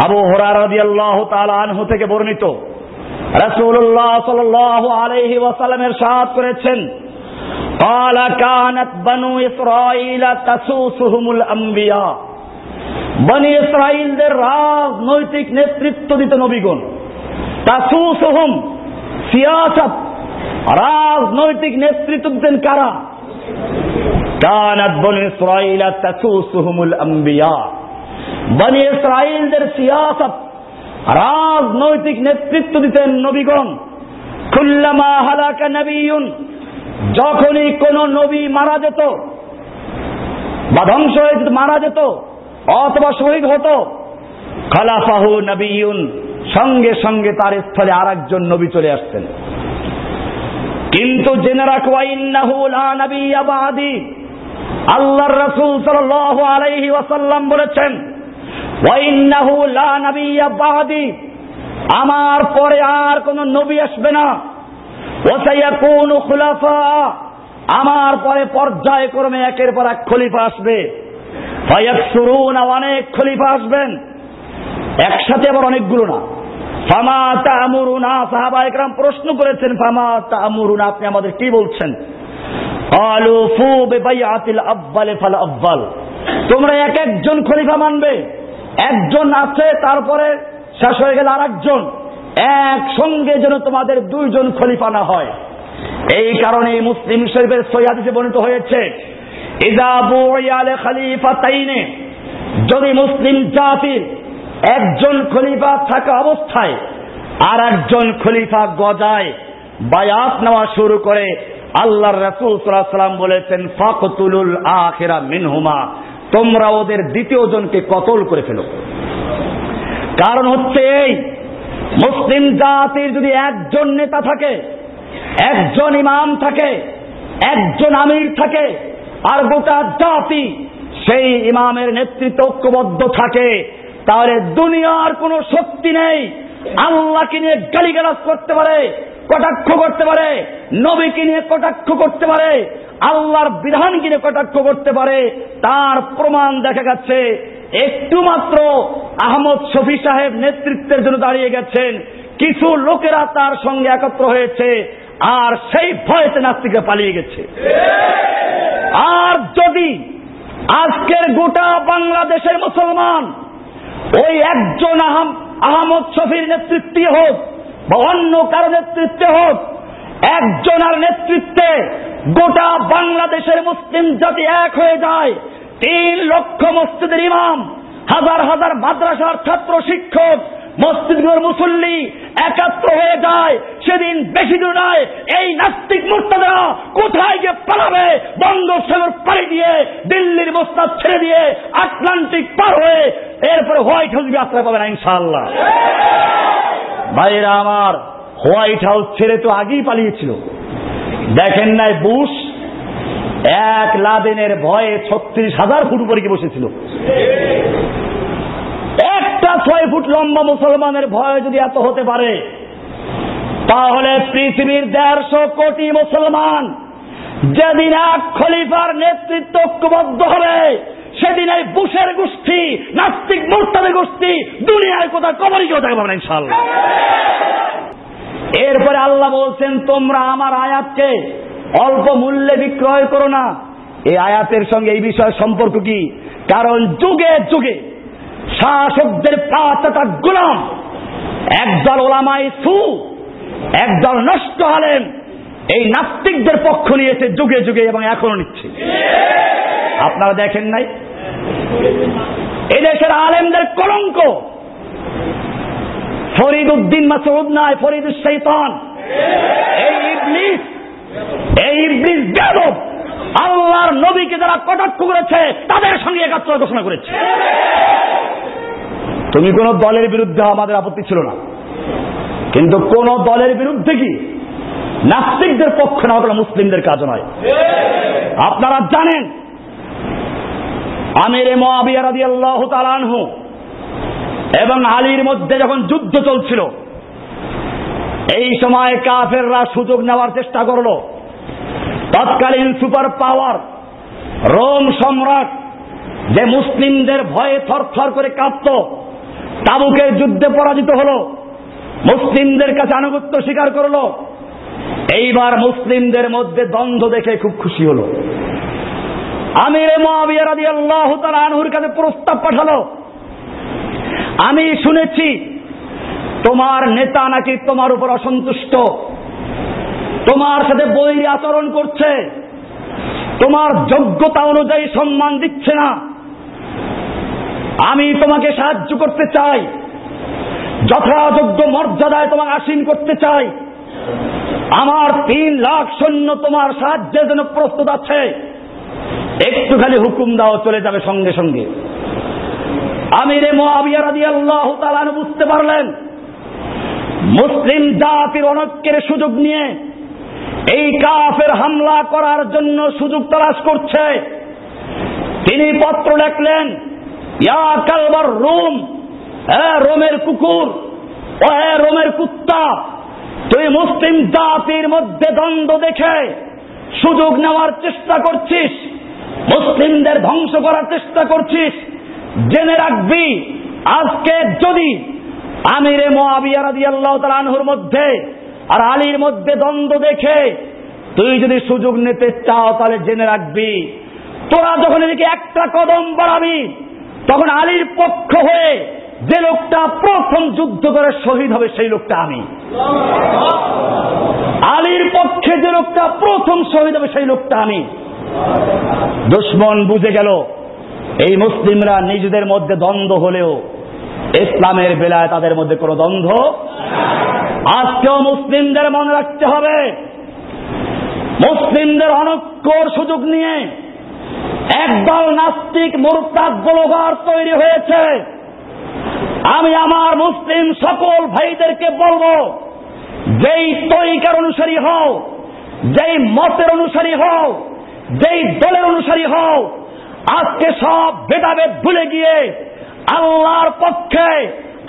আবু হুরায়রা রাদিয়াল্লাহু তাআলা আনহু থেকে বর্ণিত, রাসূলুল্লাহ সাল্লাল্লাহু আলাইহি ওয়াসাল্লাম ইরশাদ করেছেন, قال كانت بنو إسرائيل تسوسهم الأنبياء। বনি ইসরাইলদের রাজনৈতিক নেতৃত্ব দিত নবীগণ। তাসুসুহুম সিয়াসাত, রাজনৈতিক নেতৃত্ব দিতেন কারা? কানাত বনি ইসরাইল তাসুসুহুমুল আম্বিয়া। বনি ইসরাইলদের সিয়াসাত, রাজনৈতিক নেতৃত্ব দিতেন নবীগণ। কুল্লামা হালাকা নবিয়্যুন, যখনই কোন নবী মারা যেত বা ধ্বংস হয়ে যেত, মারা যেত অথবা শহীদ হতো, খালাফাহু নবিয়্যুন, সঙ্গে সঙ্গে তার স্থলে আরেকজন নবী চলে আসতেন। কিন্তু জেনে রাখো, ইন্নাহু লা নাবিয়্যা বাদি, আল্লাহর রাসূল সাল্লাল্লাহু আলাইহি ওয়াসাল্লাম বলেছেন, ওয়া ইন্নাহু লা নাবিয়্যা বাদি, আমার পরে আর কোন নবী আসবে না। ওয়া সায়াকুনু খুলাফা, আমার পরে পর্যায়ক্রমে একের পর এক খলিফা আসবে। ফায়াকসুরুনা, অনেক খলিফা আসবেন, একসাথে আবার অনেকগুলো না। ফামা তা'মুরুনা, সাহাবায়ে কেরাম প্রশ্ন করেছেন, ফামা তা'মুরুনা, আপনি আমাদের কি বলছেন? ক্বালু ফু বিবাইআতিল আফযাল ফাল আফযাল, তোমরা এক একজন খলিফা মানবে, একজন আছে তারপরে শেষ হয়ে গেল আরেকজন, একসঙ্গে যেন তোমাদের দুইজন খলিফা না হয়। এই কারণে মুসলিম শরীফের সহিহ হাদিসে বর্ণিত হয়েছে, ইযা বুইয়া লি খলিফাতাইনে, যদি মুসলিম জাতির একজন খলিফা থাকা অবস্থায় আর একজন খলিফা গজায় বায়াত নেওয়া শুরু করে, আল্লাহর রাসূল সাল্লাল্লাহু আলাইহি ওয়াসাল্লাম বলেছেন, ফাকতুলুল আখিরা মিনহুমা, তোমরা ওদের দ্বিতীয় জনকে কতল করে ফেলো। কারণ হচ্ছে এই, মুসলিম জাতির যদি একজন নেতা থাকে, একজন ইমাম থাকে, একজন আমির থাকে, আর গোটা জাতি সেই ইমামের নেতৃত্বে ঐক্যবদ্ধ থাকে, তাহলে দুনিয়ার কোনো শক্তি নেই আল্লাহকে নিয়ে গালিগালাজ করতে পারে, কটাক্ষ করতে পারে, নবীকে নিয়ে কটাক্ষ করতে পারে, আল্লাহর বিধানকে নিয়ে কটাক্ষ করতে পারে। তার প্রমাণ দেখা গেছে, একটু মাত্র আহমদ শফি সাহেব নেতৃত্বের জন্য দাঁড়িয়ে গেছেন, কিছু লোকেরা তার সঙ্গে একত্র হয়েছে, আর সেই ভয়তে নাস্তিকরা পালিয়ে গেছে। আর যদি আজকের গোটা বাংলাদেশের মুসলমান ওই একজন আহমদ শফির নেতৃত্বে হোক বা অন্য কারো নেতৃত্বে হোক, একজনের নেতৃত্বে গোটা বাংলাদেশের মুসলিম জাতি এক হয়ে যায়, 3 লক্ষ মসজিদের ইমাম, হাজার হাজার মাদ্রাসার ছাত্র শিক্ষক, মসজিদগুলোর মুসল্লি একাত্র হয়ে যায়, সেদিন বেশি দূর নয়, এই নাস্তিক মুরতাদরা কোথায় গিয়ে পালাবে? বঙ্গোপসাগর পাড়ি দিয়ে, দিল্লির মসনদ ছেড়ে দিয়ে, আটলান্টিক পার হয়ে এরপরে হোয়াইট হাউস গিয়ে আশ্রয় পাবে না ইনশাআল্লাহ। ভাইরা আমার, হোয়াইট হাউস ছেড়ে তো আগেই পালিয়েছিল। দেখেন নাই বুশ এক লাদেনের ভয়ে 36,000 ফুট উপরে গিয়ে বসেছিল। একটা 6 ফুট লম্বা মুসলমানের ভয় যদি এত হতে পারে, তাহলে পৃথিবীর 150 কোটি মুসলমান যেদিন এক খলিফার নেতৃত্ব ঐক্যবদ্ধ হবে, সেদিন এই বুশের গোষ্ঠী, নাস্তিক মুরতাদের গোষ্ঠী দুনিয়ায় কোথাও কবরই কেউ থাকবে না ইনশাআল্লাহ। এরপরে আল্লাহ বলছেন, তোমরা আমার আয়াতকে অল্প মূল্যে বিক্রয় করো না। এই আয়াতের সঙ্গে এই বিষয়ের সম্পর্ক কি? কারণ যুগে যুগে শাসকদের পাঁচটা গোলাম, একদল ওলামায়ে সু, একদল নষ্ট আলেম, এই নাস্তিকদের পক্ষ নিয়েছে যুগে যুগে এবং এখনো নিচ্ছে। আপনারা দেখেন নাই এদেশের আলেমদের কলঙ্ক? ফরিদ উদ্দিন মাসউদ নয়, ফরিদুস শয়তান। এই ইবলিস বেয়াদব আল্লাহর নবীকে যারা কটাক্ষ করেছে তাদের সঙ্গে একাত্র ঘোষণা করেছে। তুমি কোন দলের বিরুদ্ধে, আমাদের আপত্তি ছিল না, কিন্তু কোন দলের বিরুদ্ধে কি নাস্তিকদের পক্ষ না হলে মুসলিমদের কাজ নয়। আপনারা জানেন আমিরে মুআবিয়া রাদিয়াল্লাহু তাআলা আনহু এবং আলীর মধ্যে যখন যুদ্ধ চলছিল, এই সময় কাফেররা সুযোগ নেওয়ার চেষ্টা করলো। তৎকালীন সুপার পাওয়ার রোম সম্রাট, যে মুসলিমদের ভয়ে থরথর করে কাঁপত, তাবুকের যুদ্ধে পরাজিত হলো, মুসলিমদের কাছে আনুগত্য স্বীকার করলো। এইবার মুসলিমদের মধ্যে দ্বন্দ্ব দেখে খুব খুশি হলো। আমির মুআবিয়া রাদিয়াল্লাহু তাআলা আনহুর কাছে প্রস্তাব পাঠালো, আমি শুনেছি তোমার নেতা নাকি তোমার উপর অসন্তুষ্ট, তোমার সাথে বৈরী আচরণ করছে, তোমার যোগ্যতা অনুযায়ী সম্মান দিচ্ছে না। আমি তোমাকে সাহায্য করতে চাই, যথাযোগ্য মর্যাদায় তোমাকে আসীন করতে চাই। আমার 3 লাখ সৈন্য তোমার সাহায্যের জন্য প্রস্তুত আছে, একটুখানি হুকুম দাও, চলে যাবে সঙ্গে সঙ্গে। আমিরে মুআবিয়া রাদিয়াল্লাহু তাআলা বুঝতে পারলেন মুসলিম জাতির অনৈক্যের সুযোগ নিয়ে এই কাফের হামলা করার জন্য সুযোগ তালাশ করছে। তিনি পত্র লিখলেন, ইয়া কালবার রোম, রোমের কুকুর, ও রোমের কুত্তা, তুই মুসলিম জাতির মধ্যে দ্বন্দ্ব দেখে সুযোগ নেওয়ার চেষ্টা করছিস, মুসলিমদের ধ্বংস করার চেষ্টা করছিস। জেনে রাখবি, আজকে যদি আমিরে মুআবিয়া রাদিয়াল্লাহু তাআলা আনহুর মধ্যে আর আলীর মধ্যে দ্বন্দ্ব দেখে তুই যদি সুযোগ নিতে চাও, তাহলে জেনে রাখবি তোরা যখন এদিকে একটা কদম বাড়াবি, তখন আলীর পক্ষ হয়ে যে লোকটা প্রথম যুদ্ধ করে শহীদ হবে সেই লোকটা আমি। আলীর পক্ষে যে লোকটা প্রথম শহীদ হবে সেই লোকটা আমি। দুশমন বুঝে গেল এই মুসলিমরা নিজেদের মধ্যে দ্বন্দ্ব হলেও ইসলামের বেলায় তাদের মধ্যে কোনো দ্বন্দ্ব। আজকেও মুসলিমদের মনে রাখতে হবে, মুসলিমদের অনৈক্যর সুযোগ নিয়ে একদল নাস্তিক মুরতাদ গোলগার তৈরি হয়েছে। আমি আমার মুসলিম সকল ভাইদেরকে বলবো, যেই তরিকার অনুসারী হও, যেই মতের অনুসারী হও, যেই দলের অনুসারী হও, আজকে সব ভেদাভেদ ভুলে গিয়ে আল্লাহর পক্ষে,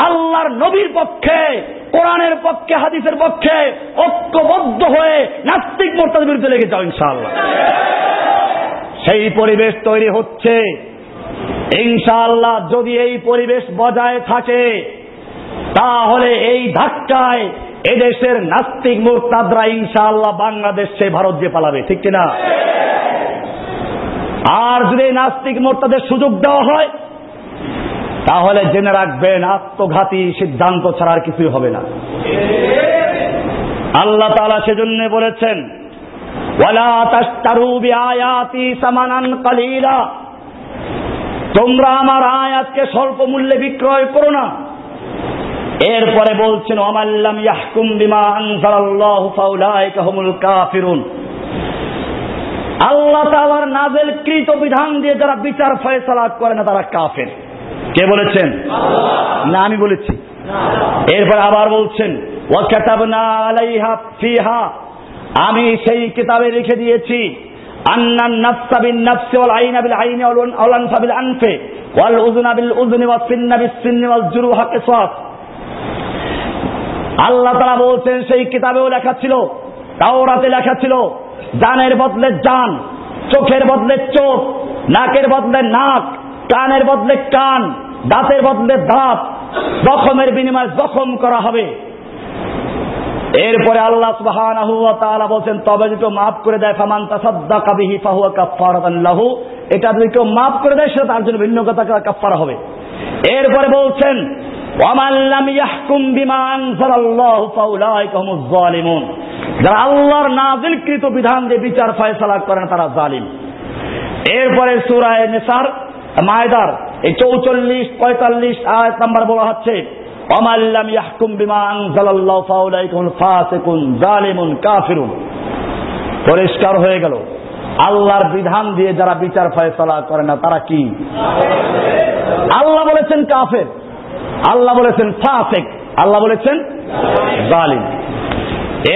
আল্লাহর নবীর পক্ষে, কোরআনের পক্ষে, হাদিসের পক্ষে ঐক্যবদ্ধ হয়ে নাস্তিক মুরতাদের বিরুদ্ধে লেগে যাও ইনশাআল্লাহ। সেই পরিবেশ তৈরি হচ্ছে ইনশাআল্লাহ। যদি এই পরিবেশ বজায় থাকে, তাহলে এই ধাক্কায় এদেশের নাস্তিক মুরতাদরা ইনশাআল্লাহ বাংলাদেশ সে ভারত যে পালাবে, ঠিক কিনা? আর যদি নাস্তিক মুরতাদের সুযোগ দেওয়া হয়, তাহলে জেনে রাখবেন আত্মঘাতী সিদ্ধান্ত ছাড়া আর কিছুই হবে না। আল্লাহ তাআলা সেজন্য বলেছেন, ওয়ালা তাশতারু বিআয়াতি সামানান কালীলা, তোমরা আমার আয়াতকে স্বল্প মূল্যে বিক্রয় করো না। এরপরে বলছেন, ওয়ামাল্লাম ইয়াহকুম বিমা আনজালাল্লাহু ফাউলাইকা হুমুল কাফিরুন, আল্লাহ তাআলার নাযিলকৃত বিধান দিয়ে যারা বিচার ফয়সালা করে না তারা কাফের। কে বলেছেন? না, আমি বলেছি। এরপর আবার বলছেন, ওয়া কাতাবনা আলাইহা ফিহা, আমি সেই কিতাবে লিখে দিয়েছি, আন্নান নাফসা বিন নাফসি ওয়াল আইনা বিল আইনি ওয়াল আনফা বিল আনফি ওয়াল উযুনা বিল উযুনি ওয়াস সিন্না বিস সিন্নি ওয়াল জুরুহা কিসাস। আল্লাহ তাআলা বলছেন সেই কিতাবেও লেখা ছিল, তাওরাতে লেখা ছিল, জানের বদলে জান, চোখের বদলে চোখ, নাকের বদলে নাক, কানের বদলে কান, দাঁতের বদলে দাঁত, জখমের বিনিময়ে জখম করা হবে। এরপরে আল্লাহ সুবহানাহু ওয়া তাআলা বলেন, তবে যদি মাফ করে দেয়, ফামান তাসাদ্দাকা বিহি ফাহুয়া কাফফারাতান লাহু, এটা যদি কেউ মাফ করে দেয় সেটা তার জন্য ভিন্ন কথা কাফফারা হবে। এরপরে বলছেন, ওয়ামান লাম ইয়াহকুম বিমা আনজালাল্লাহু ফাউলাইকা হুমুজ জালিমুন, যারা আল্লাহর নাযিলকৃত বিধান দিয়ে বিচার ফয়সালা করে না তারা জালিম। এরপরে সূরা নিসার মায়দার এই 44, 45 আয়াত নাম্বার বলা হচ্ছে, ওয়ামান লাম ইয়াহকুম বিমা আনজালাল্লাহু ফাউলাইকা হুমুল ফাসিকুন জালিমুন কাফিরুন। পরিষ্কার হয়ে গেল, আল্লাহর বিধান দিয়ে যারা বিচার ফয়সালা করে না তারা কি? আল্লাহ বলেছেন কাফের, আল্লাহ বলেছেন ফাসিক, আল্লাহ বলেছেন জালিম।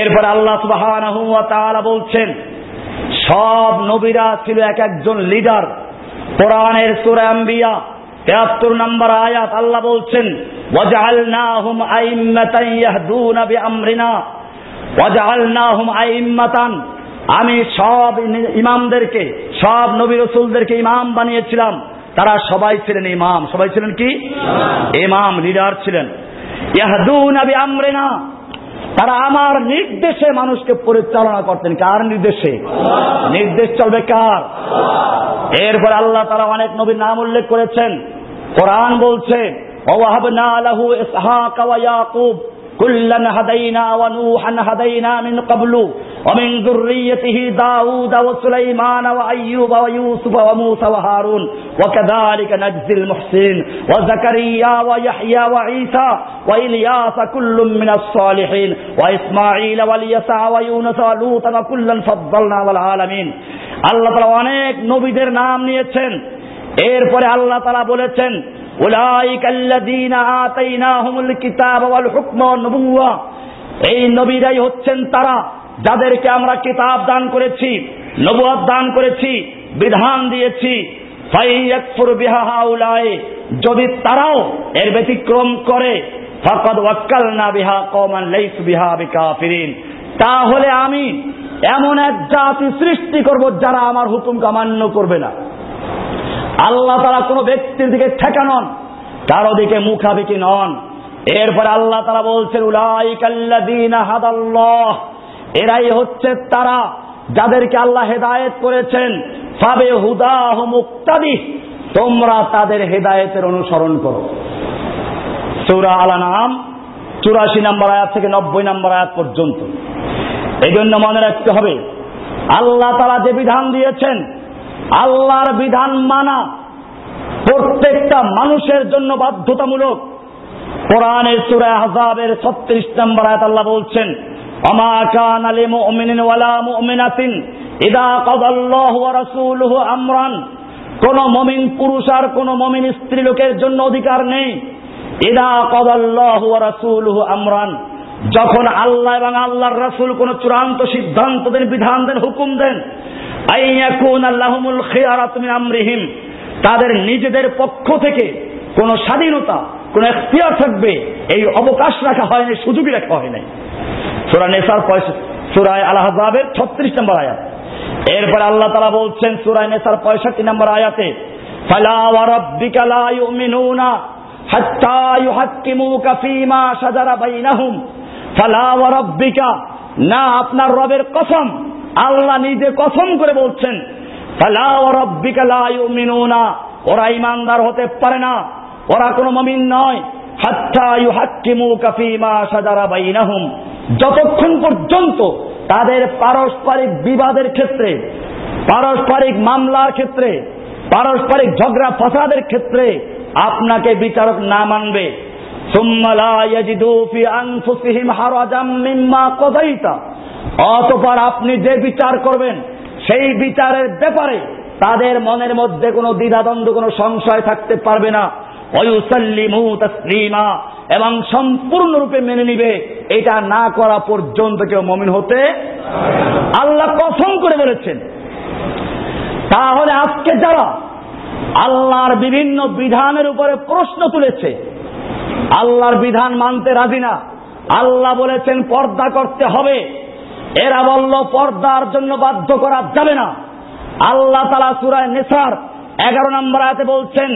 এরপর আল্লাহ সুবহানাহু ওয়া তাআলা বলছেন, সব নবীরা ছিল এক একজন লিডার। কোরআনের সূরা আম্বিয়া 73 নম্বর আয়াত আল্লাহ বলছেন, ওয়াজআলনাহুম আইম্মাতান ইয়াহদুনা বিআমরিনা, ওয়াজআলনাহুম আইম্মাতান, আমি সব ইমামদেরকে, সব নবী রাসূলদেরকে ইমাম বানিয়েছিলাম, তারা সবাই ছিলেন ইমাম। সবাই ছিলেন কি? ইমাম, লিডার ছিলেন। ইয়াহদুনা বিআমরিনা, তারা আমার নির্দেশে মানুষকে পরিচালনা করতেন। কার নির্দেশে? নির্দেশ চলবে কার? এরপর আল্লাহ তাআলা অনেক নবীর নাম উল্লেখ করেছেন। কোরআন বলছে ওয়াহাবনা লাহু ইসহাক ওয়া ইয়াকুব কুল্লান হাদাইনা ওয়া নূহান হাদাইনা মিন ক্বাবলু ওয়া মিন যুররিয়্যতিহি দাউদ ওয়া সুলাইমান ওয়া আইয়ুব ওয়া ইউসুফ ওয়া মূসা ওয়া হারুন ওয়া কাযালিকা নাজজিল মুহসিনিন ওয়া যাকারিয়া ওয়া ইয়াহইয়া ওয়া ঈসা ওয়া ইলিয়াস কুল্লুম মিনাস সালিহিন ওয়া ইসমাঈল ওয়া ইয়াসা ওয়া ইউনুস ওয়া লূত ওয়া কুল্লান ফাদ্দালনা আলাল আলামিন। আল্লাহ তাআলা অনেক নবীদের নাম নিয়েছেন। এরপরে আল্লাহ তাআলা বলেছেন উলাইকাল্লাযীনা আতাইনাহুমুল কিতাবা ওয়াল হুকমা ওয়ান নবুওয়া, এই নবীরাই হচ্ছেন তারা যাদেরকে আমরা কিতাব দান করেছি, নবুয়ত দান করেছি, বিধান দিয়েছি। ফায়াকফুর বিহা হাউলাই, যদি তারাও এর ব্যতিক্রম করে, ফাকাদ ওয়াক্কালনা বিহা কওমান লাইসু বিহা বিকাফিরিন, তাহলে আমি এমন এক জাতি সৃষ্টি করব যারা আমার হুকুমকে অমান্য করবে না। আল্লাহ তাআলা কোনো ব্যক্তির দিকে ঠেকা নন, কারো দিকে মুখাপেক্ষী নন। এরপরে আল্লাহ তাআলা বলছেন উলাইকাল্লাযীনা হাদাল্লাহ, এরাই হচ্ছে তারা যাদেরকে আল্লাহ হেদায়েত করেছেন। ফাবিহুদাহু মুক্তাদি, তোমরা তাদের হেদায়েতের অনুসরণ করো। সূরা আল-আনআম 84 নম্বর আয়াত থেকে 90 নম্বর আয়াত পর্যন্ত। এই জন্য মনে রাখতে হবে আল্লাহ তাআলা যে বিধান দিয়েছেন, আল্লাহর বিধান মানা প্রত্যেকটা মানুষের জন্য বাধ্যতামূলক। কোরআনের সূরা আহজাবের 36 নম্বর আয়াত আল্লাহ বলছেন ওমা কানা লিমুমিনিন ওয়ালা মুমিনাতিন ইযা কাযাল্লাহু ওয়া রাসূলুহু আমরান, কোন মুমিন পুরুষ আর কোন মুমিন স্ত্রী লোকের জন্য অধিকার নেই। ইযা কাযাল্লাহু ওয়া রাসূলুহু আমরান, যখন আল্লাহ এবং আল্লাহর রাসূল কোন চূড়ান্ত সিদ্ধান্ত দেন, বিধান দেন, হুকুম দেন, আইয়াকুনা লাহুমুল খিয়ারাতু মিন আমরিহিম, তাদের নিজেদের পক্ষ থেকে কোন স্বাধীনতা, কোন এখতিয়ার থাকবে, এই অবকাশ রাখা হয় না, সুযোগই রাখা হয় না। সূরা নিসার সূরা আল-আহজাবের 36 নম্বর আয়াত। এরপর আল্লাহ তাআলা বলছেন সূরা নিসার 65 নম্বর আয়াতে ফালা ওয়া রাব্বিকা লা ইউমিনুনা হাত্তা ইউহাক্কিমুকা ফীমা শাজারা বাইনাহুম। ফালা ওয়া রাব্বিকা, না আপনার রবের কসম, আল্লাহ নিজে কসম করে বলছেন ফালা ওয়া রাব্বিকা লা ইউমিনুনা, ওরা ঈমানদার হতে পারে না, ওরা কোনো মুমিন নয়। হাত্তা ইউহাক্কিমুকা ফীমা শাজারা বাইনাহুম, যতক্ষণ পর্যন্ত তাদের পারস্পরিক বিবাদের ক্ষেত্রে, পারস্পরিক মামলার ক্ষেত্রে, পারস্পরিক ঝগড়া ফাসাদের ক্ষেত্রে আপনাকে বিচারক না মানবে। সুম্মা লা ইয়াজিদু ফি আনফুসিহিম হারাজাম মিম্মা কাযাইতা, অতঃপর আপনি যে বিচার করবেন সেই বিচারের ব্যাপারে তাদের মনের মধ্যে কোনো দ্বিধাদ্বন্দ্ব, কোনো সংশয় থাকতে পারবে না। ওয়ায়ুসাল্লিমু তাসলিমা, এবং সম্পূর্ণরূপে মেনে নিবে। এটা না করা পর্যন্ত কেউ মুমিন হতে আল্লাহ কসম করে বলেছেন। তাহলে আজকে যারা আল্লাহর বিভিন্ন বিধানের উপরে প্রশ্ন তুলেছে, আল্লাহর বিধান মানতে রাজি না, আল্লাহ বলেছেন পর্দা করতে হবে, এরা বলল পর্দার জন্য বাধ্য করা যাবে না। আল্লাহ তাআলা সূরা নিসার 11 নম্বর আয়াতে বলছেন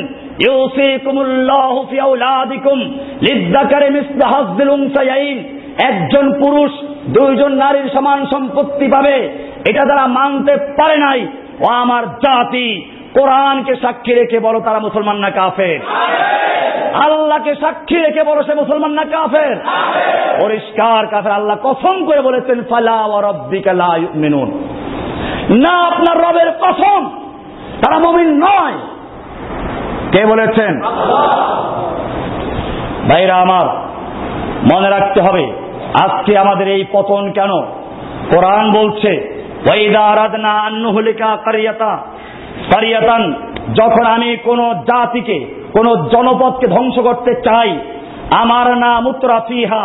ইউসিকুমুল্লাহু ফি আওলাদিকুম লিযযাকারি মিসলু হাযযিল উনসায়াইন, একজন পুরুষ দুইজন নারীর সমান সম্পত্তি পাবে। এটা যারা মানতে পারে নাই, ও আমার জাতি, কোরআনকে সাক্ষী রেখে বলো তারা মুসলমান না কাফের? আল্লাহকে সাক্ষী রেখে বলো সে মুসলমান না কাফের? পরিষ্কার কাফের। আল্লাহ কসম করে বলেছেন ফালা ওয়া রাব্বিকা লা ইউমিনুন, না আপনার রবের কসম, তারা মুমিন নয়। কে বলেছেন? ভাইরা আমার, মনে রাখতে হবে আজকে আমাদের এই পতন কেন। কোরআন বলছে ওয়াইদা আরাদনা আন নুহলিকা কারিয়াতান, যখন আমি কোন জাতিকে, কোন জনপদকে ধ্বংস করতে চাই, আমার নাম মুতরাফিহা,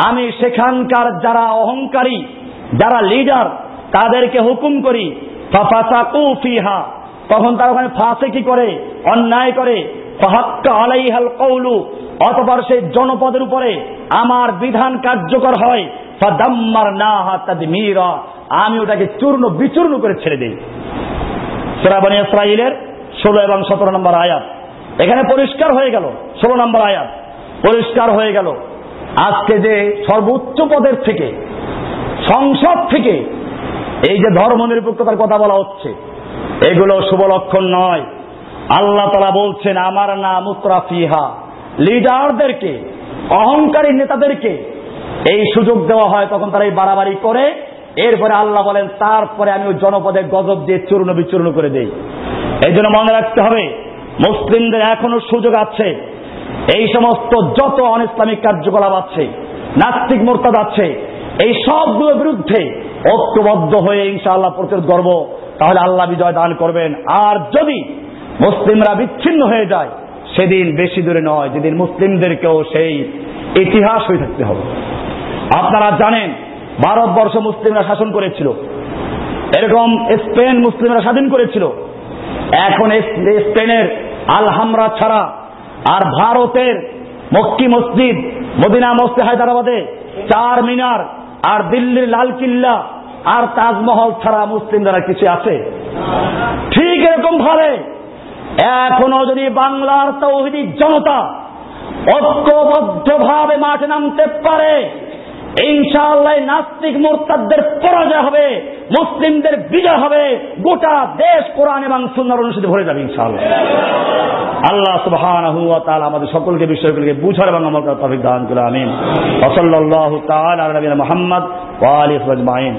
আমি সেখানকার যারা অহংকারী, যারা লিডার, তাদেরকে হুকুম করি ফাফাসাকু ফিহা, তখন তারা ওখানে ফাসিকি করে, অন্যায় করে, ফাহাক্কা আলাইহাল কওলু, অতঃপর সেই জনপদের উপরে আমার বিধান কার্যকর হয়, ফাদাম্মারনাহা তাদমীরা, আমি ওটাকে চূর্ণ বিচূর্ণ করে ছেড়ে দেই। সূরা বনী ইসরাঈলের 16 এবং 17 নম্বর আয়াত। এখানে পরিষ্কার হয়ে গেল, 16 নম্বর আয়াত পরিষ্কার হয়ে গেল, আজকে যে সর্বোচ্চ পদের থেকে, সংসদ থেকে এই যে ধর্মনিরপেক্ষতার কথা বলা হচ্ছে, এগুলো শুভ লক্ষণ নয়। আল্লাহ তাআলা বলছেন, আমার না মুতরাফিহা, লিডারদেরকে, অহংকারী নেতাদেরকে এই সুযোগ দেওয়া হয়, তখন তারা এই বাড়াবাড়ি করে। এরপরে আল্লাহ বলেন, তারপরে আমি ওই জনপদে গজব দিয়ে চূর্ণ বিচূর্ণ করে দেই। এই জন্য মনে রাখতে হবে, মুসলিমদের এখনো সুযোগ আছে। এই সমস্ত যত অন ইসলামিক কার্যকলাপ আছে, নাস্তিক মুরতাদ আছে, এই সবগুলোর বিরুদ্ধে ঐক্যবদ্ধ হয়ে ইনশাআল্লাহ প্রতিরোধ করব, তাহলে আল্লাহ বিজয় দান করবেন। আর যদি মুসলিমরা বিচ্ছিন্ন হয়ে যায়, সেদিন বেশি দূরে নয়, যেদিন মুসলিমদেরকেও সেই ইতিহাস হয়ে থাকতে হবে। আপনারা জানেন, ভারতবর্ষ মুসলিমরা শাসন করেছিল, এরকম স্পেন মুসলিমরা স্বাধীন করেছিল। এখন স্পেনের আলহামরা ছাড়া আর ভারতের মক্কি মসজিদ, মদিনা মসজিদ হায়দ্রাবাদে, চার মিনার, আর দিল্লির লাল কিল্লা আর তাজমহল ছাড়া মুসলিমরা কিছু আছে? ঠিক এরকম ভাবে এখনো যদি বাংলার তাওহীদি জনতা ঐক্যবদ্ধভাবে মাঠে নামতে পারে, ইনশাআল্লাহ নাস্তিক মুরতাদদের পরাজয় হবে, মুসলিমদের বিজয় হবে, গোটা দেশ কোরআন এবং সুন্নাহর অনুসারে ভরে যাবে ইনশাআল্লাহ। আল্লাহ সুবহানাহু ওয়া তাআলা আমাদের সকলকে বিষয়গুলোকে বুঝার এবং আমল করার তৌফিক দান করুন। আমিন। ওয়া সাল্লাল্লাহু তাআলা আলা নবিয়িনা মুহাম্মদ ওয়া আলিহি ওয়া সাহবিহি আজমাইন।